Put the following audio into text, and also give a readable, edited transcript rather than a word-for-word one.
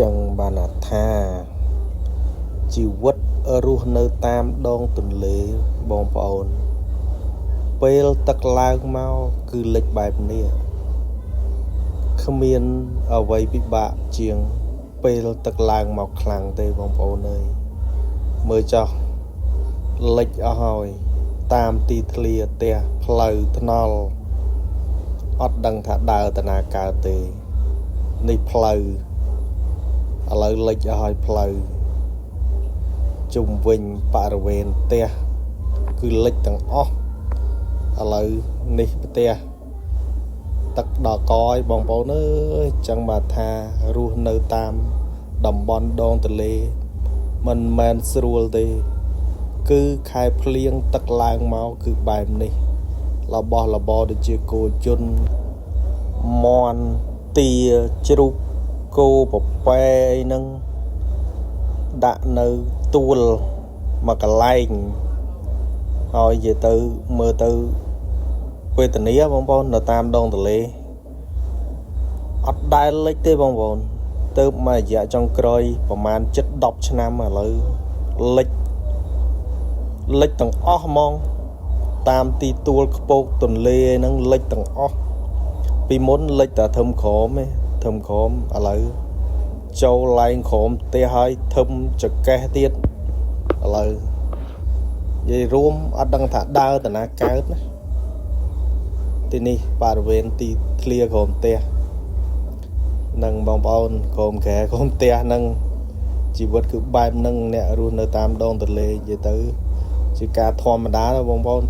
ចឹងបានថាជីវិតរស់នៅតាមដងទន្លេបងប្អូនពេលទឹកឡើងមកគឺលិចបែបនេះគ្មានអ្វីពិបាកជាងពេលទឹកឡើងមកខ្លាំងទេបងប្អូនអើយមើលចុះលិចអស់ហើយតាមទីធ្លាផ្ទះផ្លូវថ្នល់អត់ដឹងថាដើរទៅណាកើតទេនេះផ្លូវឥឡូវលិចអស់ហើយផ្លូវជុំវិញបរិវេណផ្ទះគឺលិចទាំងអស់ឥឡូវនេះផ្ទះទឹកដល់កឲ្យបងប្អូនអើយចឹងបាទថារស់នៅតាមតំបន់ដងទន្លេមិនមែនស្រួលទេគឺខែភ្លៀងទឹកឡើងមកគឺបែបនេះរបស់របរដូចជាគោជន់មន់ទាជ្រូកគោពប៉ែអីហ្នឹងដាក់នៅទួលមកកន្លែងហើយនិយាយទៅមើលទៅវេទនាបងប្អូននៅតាមដងទន្លេអត់ដែលលិចទេបងប្អូនទៅមករយៈចុងក្រោយប្រហែលជិត10ឆ្នាំឥឡូវលិចទាំងអស់ហ្មងតាមទីទួលខ្ពកទន្លេហ្នឹងលិចទាំងអស់ពីមុនលិចតែធំក្រមទេធំក្រមឥឡូវចូលឡើងក្រមផ្ទះហើយធំចកេះទៀតឥឡូវនិយាយរួមអត់ដឹងថាដើរទៅណាកើតណាទីនេះបរិវេណទីធ្លាក្រមផ្ទះនឹងបងប្អូនក្រមក្រែក្រមផ្ទះនឹងជីវិតគឺបែបហ្នឹងអ្នករស់នៅតាមដងទន្លេនិយាយទៅជាការធម្មតាណាបងប្អូន